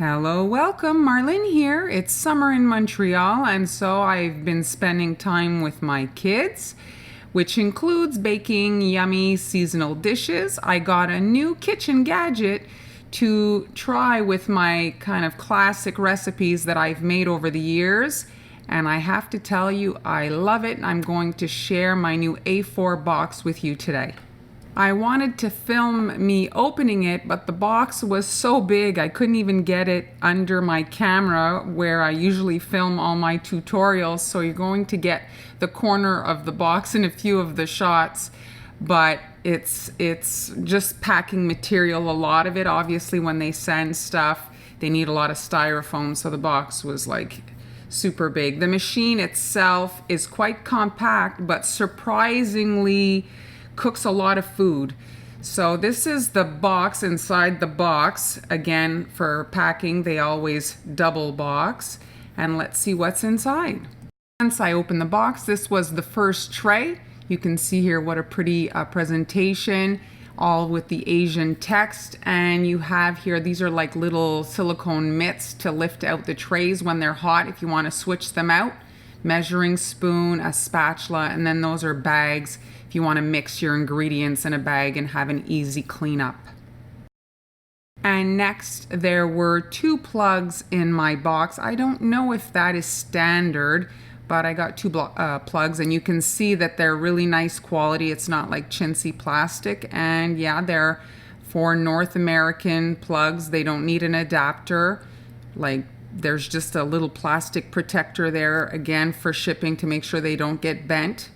Hello, welcome. Marlene here. It's summer in Montreal, and so I've been spending time with my kids, which includes baking yummy seasonal dishes. I got a new kitchen gadget to try with my kind of classic recipes that I've made over the years, and I have to tell you, I love it. I'm going to share my new A4 box with you today. I wanted to film me opening it, but the box was so big I couldn't even get it under my camera where I usually film all my tutorials. So you're going to get the corner of the box in a few of the shots, but it's just packing material. A lot of it, obviously, when they send stuff, they need a lot of styrofoam, so the box was like super big. The machine itself is quite compact, but surprisingly cooks a lot of food. So this is the box inside the box. Again, for packing, they always double box. And let's see what's inside. Once I open the box, this was the first tray. You can see here what a pretty presentation, all with the Asian text. And you have here, these are like little silicone mitts to lift out the trays when they're hot if you want to switch them out. Measuring spoon, a spatula, and then those are bags if you want to mix your ingredients in a bag and have an easy cleanup. And next, there were 2 plugs in my box. I don't know if that is standard, but I got 2 plugs, and you can see that they're really nice quality. It's not like chintzy plastic, and yeah, they're for North American plugs. They don't need an adapter. Like, there's just a little plastic protector there, again, for shipping to make sure they don't get bent.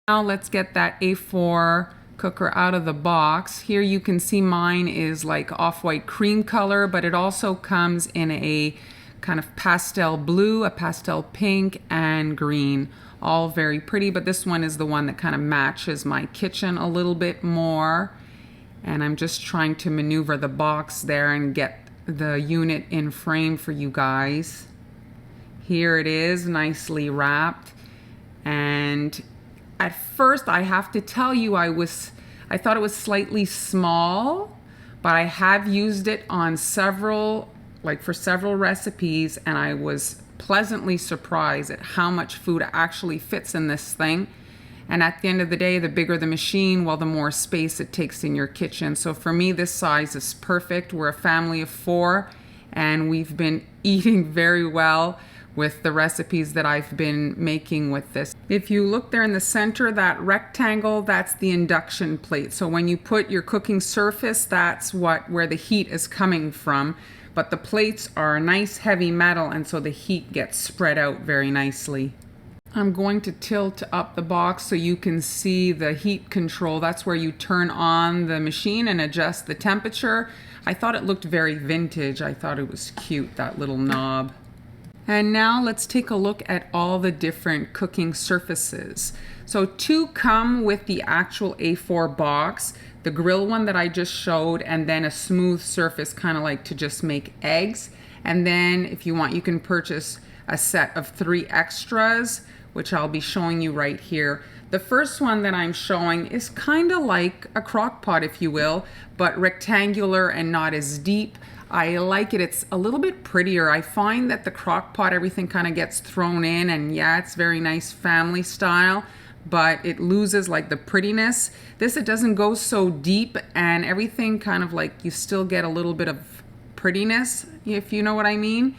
Now let's get that A4 cooker out of the box. Here you can see mine is like off-white cream color, but it also comes in a kind of pastel blue, a pastel pink, and green. All very pretty, but this one is the one that kind of matches my kitchen a little bit more. And I'm just trying to maneuver the box there and get the unit in frame for you guys. Here it is, nicely wrapped. And at first, I have to tell you, I thought it was slightly small, but I have used it on several recipes, and I was pleasantly surprised at how much food actually fits in this thing. And at the end of the day, the bigger the machine, well, the more space it takes in your kitchen. So for me, this size is perfect. We're a family of 4, and we've been eating very well with the recipes that I've been making with this. If you look there in the center, that rectangle, that's the induction plate. So when you put your cooking surface, that's where the heat is coming from. But the plates are nice heavy metal, and so the heat gets spread out very nicely. I'm going to tilt up the box so you can see the heat control. That's where you turn on the machine and adjust the temperature. I thought it looked very vintage. I thought it was cute, that little knob. And now let's take a look at all the different cooking surfaces. So 2 come with the actual A4 box, the grill one that I just showed, and then a smooth surface, kind of like to just make eggs. And then if you want, you can purchase a set of 3 extras, which I'll be showing you right here. The first one that I'm showing is kind of like a crock pot, if you will, but rectangular and not as deep. I like it. It's a little bit prettier. I find that the crock pot, everything kind of gets thrown in, and yeah, it's very nice family style, but it loses like the prettiness. This, it doesn't go so deep, and everything kind of like, you still get a little bit of prettiness, if you know what I mean.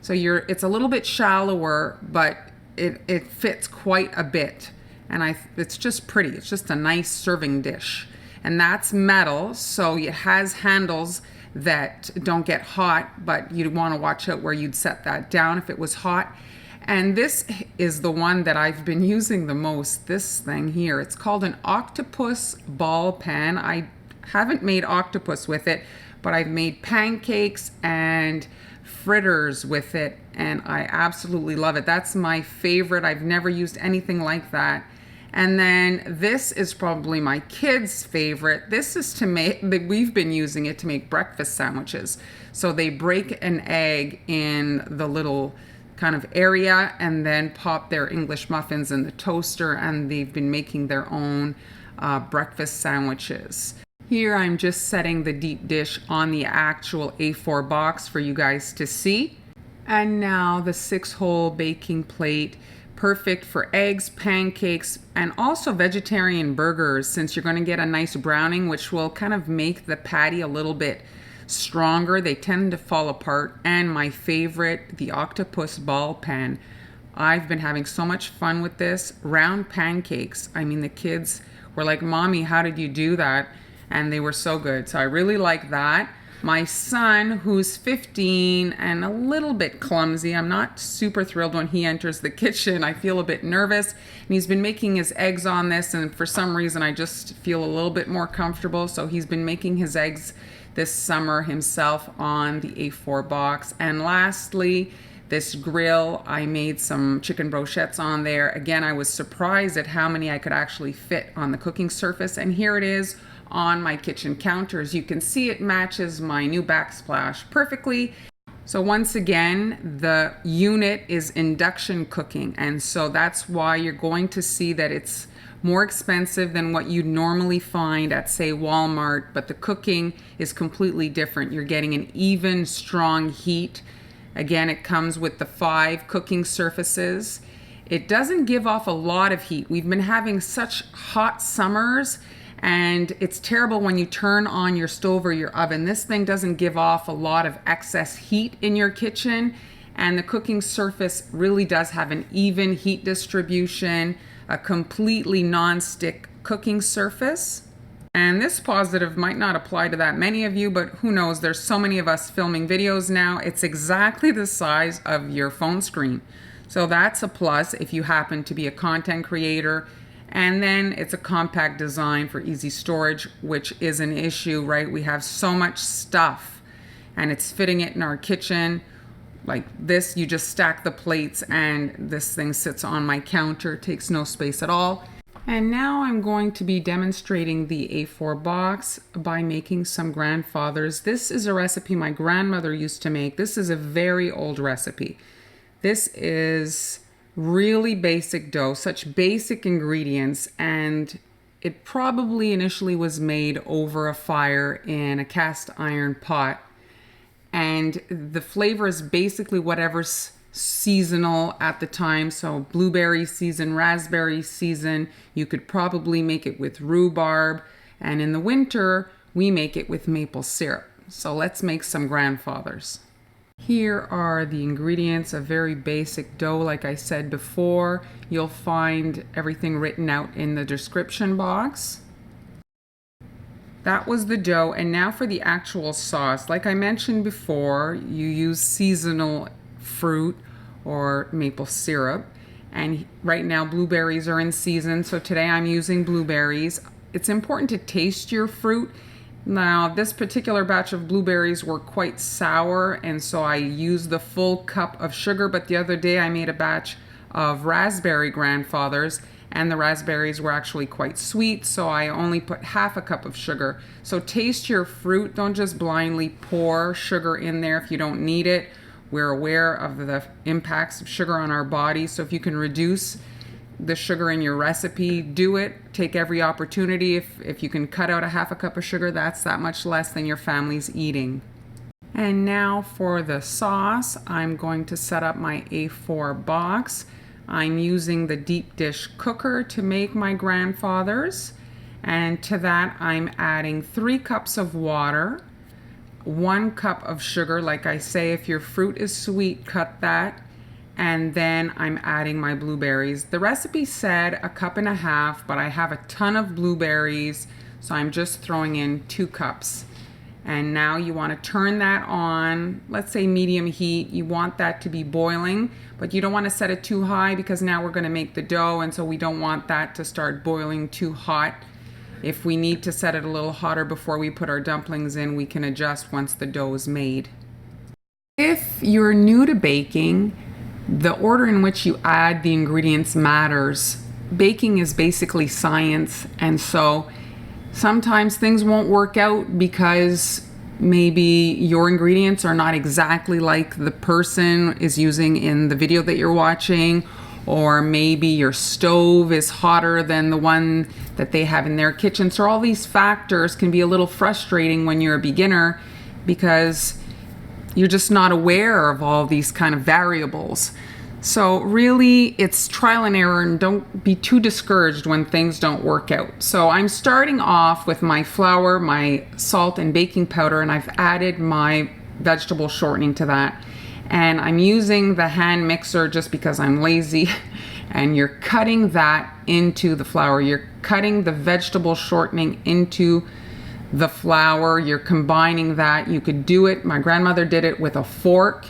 So it's a little bit shallower, but it fits quite a bit, and it's just pretty. It's just a nice serving dish, and that's metal, so it has handles that don't get hot, but you'd want to watch out where you'd set that down if it was hot. And this is the one that I've been using the most, this thing here. It's called an octopus ball pan. I haven't made octopus with it, but I've made pancakes and fritters with it, and I absolutely love it. That's my favorite. I've never used anything like that. And then this is probably my kids' favorite. This is to make, we've been using it to make breakfast sandwiches. So they break an egg in the little kind of area and then pop their English muffins in the toaster, and they've been making their own breakfast sandwiches. Here I'm just setting the deep dish on the actual A4 box for you guys to see. And now the 6-hole baking plate, perfect for eggs, pancakes, and also vegetarian burgers, since you're going to get a nice browning, which will kind of make the patty a little bit stronger. They tend to fall apart. And my favorite, the octopus ball pan. I've been having so much fun with this. Round pancakes. I mean, the kids were like, "Mommy, how did you do that?" And they were so good. So I really like that. My son, who's 15 and a little bit clumsy, I'm not super thrilled when he enters the kitchen. I feel a bit nervous. And he's been making his eggs on this, and for some reason I just feel a little bit more comfortable. So he's been making his eggs this summer himself on the A4 box. And lastly, this grill, I made some chicken brochettes on there. Again, I was surprised at how many I could actually fit on the cooking surface. And here it is on my kitchen counter. As you can see, it matches my new backsplash perfectly. So once again, the unit is induction cooking, and so that's why you're going to see that it's more expensive than what you'd normally find at, say, Walmart, but the cooking is completely different. You're getting an even, strong heat. Again, it comes with the 5 cooking surfaces. It doesn't give off a lot of heat. We've been having such hot summers, and it's terrible when you turn on your stove or your oven. This thing doesn't give off a lot of excess heat in your kitchen, and the cooking surface really does have an even heat distribution, a completely non-stick cooking surface. And this positive might not apply to that many of you, but who knows, there's so many of us filming videos now. It's exactly the size of your phone screen. So that's a plus if you happen to be a content creator. And then it's a compact design for easy storage, which is an issue, right? We have so much stuff and it's fitting it in our kitchen. Like this, you just stack the plates and this thing sits on my counter, takes no space at all. And now I'm going to be demonstrating the A4 box by making some grandfathers. This is a recipe my grandmother used to make. This is a very old recipe. This is really basic dough, such basic ingredients, and it probably initially was made over a fire in a cast iron pot. And the flavor is basically whatever's seasonal at the time. So blueberry season, raspberry season, you could probably make it with rhubarb. And in the winter, we make it with maple syrup. So let's make some grandfathers. Here are the ingredients, a very basic dough. Like I said before, you'll find everything written out in the description box. That was the dough, and now for the actual sauce. Like I mentioned before, you use seasonal fruit or maple syrup, and right now blueberries are in season, so today I'm using blueberries. It's important to taste your fruit. Now, this particular batch of blueberries were quite sour, and so I used the full cup of sugar, but the other day I made a batch of raspberry grandfathers, and the raspberries were actually quite sweet, so I only put half a cup of sugar. So taste your fruit. Don't just blindly pour sugar in there if you don't need it. We're aware of the impacts of sugar on our body, so if you can reduce the sugar in your recipe, do it. Take every opportunity. If you can cut out a half a cup of sugar, that's that much less than your family's eating. And now for the sauce, I'm going to set up my A4 box. I'm using the deep dish cooker to make my grandfathers, and to that I'm adding 3 cups of water, 1 cup of sugar. Like I say, if your fruit is sweet, cut that. And then I'm adding my blueberries. The recipe said 1.5 cups, but I have a ton of blueberries, so I'm just throwing in 2 cups. And now you want to turn that on, let's say medium heat. You want that to be boiling, but you don't want to set it too high because now we're going to make the dough, and so we don't want that to start boiling too hot. If we need to set it a little hotter before we put our dumplings in, we can adjust once the dough is made. If you're new to baking, the order in which you add the ingredients matters. Baking is basically science, and so sometimes things won't work out because maybe your ingredients are not exactly like the person is using in the video that you're watching, or maybe your stove is hotter than the one that they have in their kitchen. So all these factors can be a little frustrating when you're a beginner because you're just not aware of all these kind of variables. So really, it's trial and error, and don't be too discouraged when things don't work out. So I'm starting off with my flour, my salt and baking powder, and I've added my vegetable shortening to that. And I'm using the hand mixer just because I'm lazy. And you're cutting that into the flour. You're cutting the vegetable shortening into the flour. You're combining that. You could do it, my grandmother did it with a fork,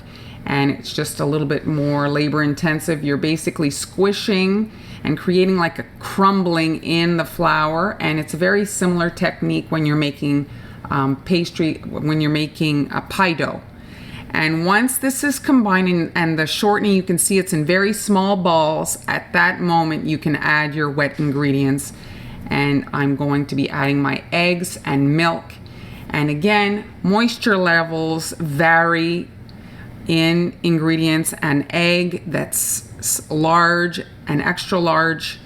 and it's just a little bit more labor intensive. You're basically squishing and creating like a crumbling in the flour, and it's a very similar technique when you're making pastry, when you're making a pie dough. And once this is combined and the shortening, you can see it's in very small balls. At that moment, you can add your wet ingredients. And I'm going to be adding my eggs and milk. And again, moisture levels vary in ingredients. An egg that's large and extra large,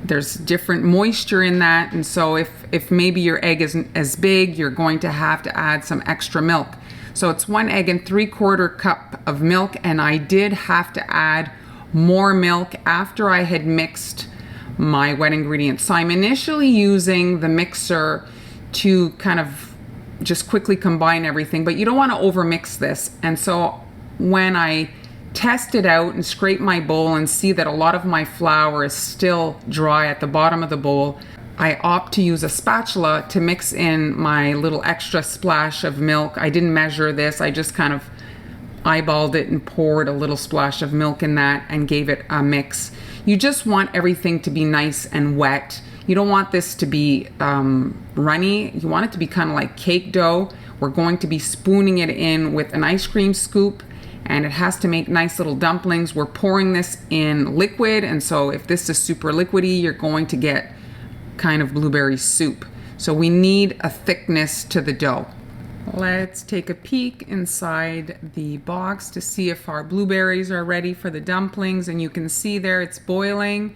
there's different moisture in that. And so if maybe your egg isn't as big, you're going to have to add some extra milk. So it's 1 egg and 3/4 cup of milk, and I did have to add more milk after I had mixed my wet ingredients. So I'm initially using the mixer to kind of just quickly combine everything, but you don't want to overmix this. And so when I test it out and scrape my bowl and see that a lot of my flour is still dry at the bottom of the bowl, I opt to use a spatula to mix in my little extra splash of milk. I didn't measure this. I just kind of eyeballed it and poured a little splash of milk in that and gave it a mix. You just want everything to be nice and wet. You don't want this to be runny. You want it to be kind of like cake dough. We're going to be spooning it in with an ice cream scoop, and it has to make nice little dumplings. We're pouring this in liquid, and so if this is super liquidy, you're going to get kind of blueberry soup. So we need a thickness to the dough. Let's take a peek inside the box to see if our blueberries are ready for the dumplings, and you can see there it's boiling.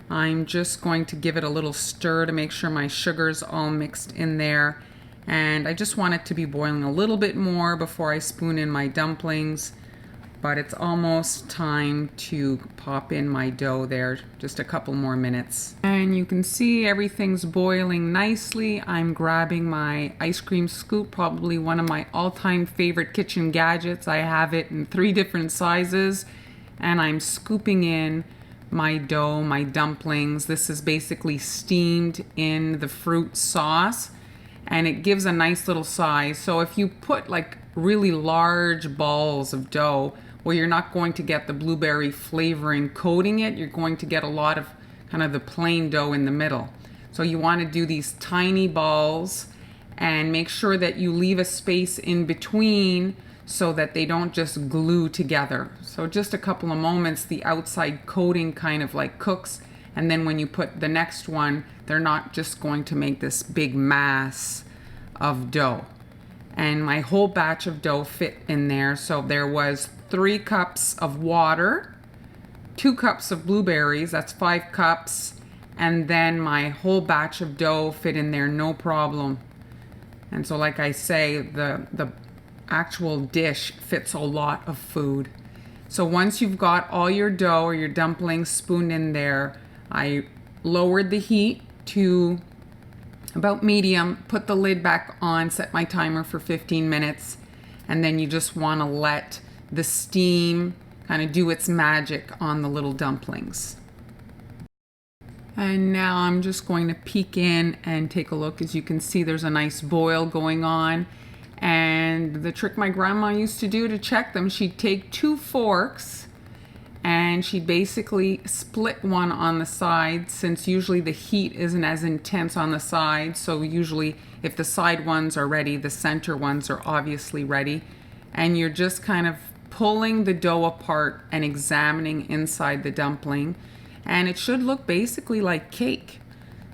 I'm just going to give it a little stir to make sure my sugar's all mixed in there, and I just want it to be boiling a little bit more before I spoon in my dumplings. But it's almost time to pop in my dough there, just a couple more minutes. And you can see everything's boiling nicely. I'm grabbing my ice cream scoop, probably one of my all-time favorite kitchen gadgets. I have it in 3 different sizes, and I'm scooping in my dough, my dumplings. This is basically steamed in the fruit sauce, and it gives a nice little size. So if you put like really large balls of dough, well, you're not going to get the blueberry flavoring coating it. You're going to get a lot of kind of the plain dough in the middle. So you want to do these tiny balls and make sure that you leave a space in between so that they don't just glue together. So just a couple of moments, the outside coating kind of like cooks, and then when you put the next one, they're not just going to make this big mass of dough. And my whole batch of dough fit in there. So there was 3 cups of water, 2 cups of blueberries, that's 5 cups, and then my whole batch of dough fit in there, no problem. And so like I say, the actual dish fits a lot of food. So once you've got all your dough or your dumplings spooned in there, I lowered the heat to about medium, put the lid back on, set my timer for 15 minutes, and then you just want to let the steam kind of do its magic on the little dumplings. And now I'm just going to peek in and take a look. As you can see, there's a nice boil going on. And the trick my grandma used to do to check them, she'd take 2 forks and she'd basically split one on the side, since usually the heat isn't as intense on the side. So usually if the side ones are ready, the center ones are obviously ready. And you're just kind of pulling the dough apart and examining inside the dumpling, and it should look basically like cake.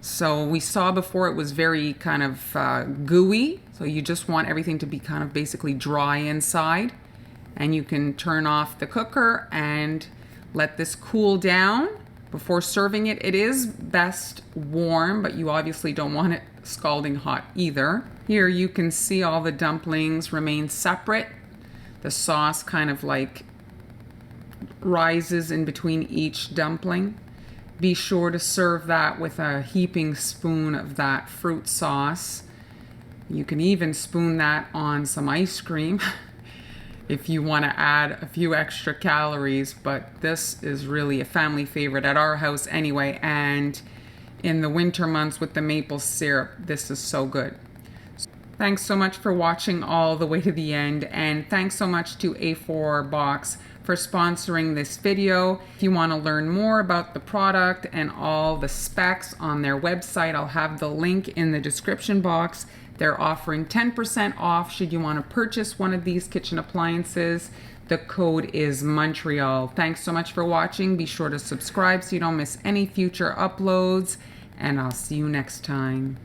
So we saw before it was very kind of gooey, so you just want everything to be kind of basically dry inside. And you can turn off the cooker and Let this cool down before serving it. It is best warm, but you obviously don't want it scalding hot either. Here you can see all the dumplings remain separate. The sauce kind of like rises in between each dumpling. Be sure to serve that with a heaping spoon of that fruit sauce. You can even spoon that on some ice cream if you want to add a few extra calories, but this is really a family favorite at our house anyway, and in the winter months with the maple syrup, this is so good. Thanks so much for watching all the way to the end, and thanks so much to A4 Box for sponsoring this video. If you want to learn more about the product and all the specs on their website, I'll have the link in the description box. They're offering 10% off should you want to purchase one of these kitchen appliances. The code is Montreal. Thanks so much for watching. Be sure to subscribe so you don't miss any future uploads, and I'll see you next time.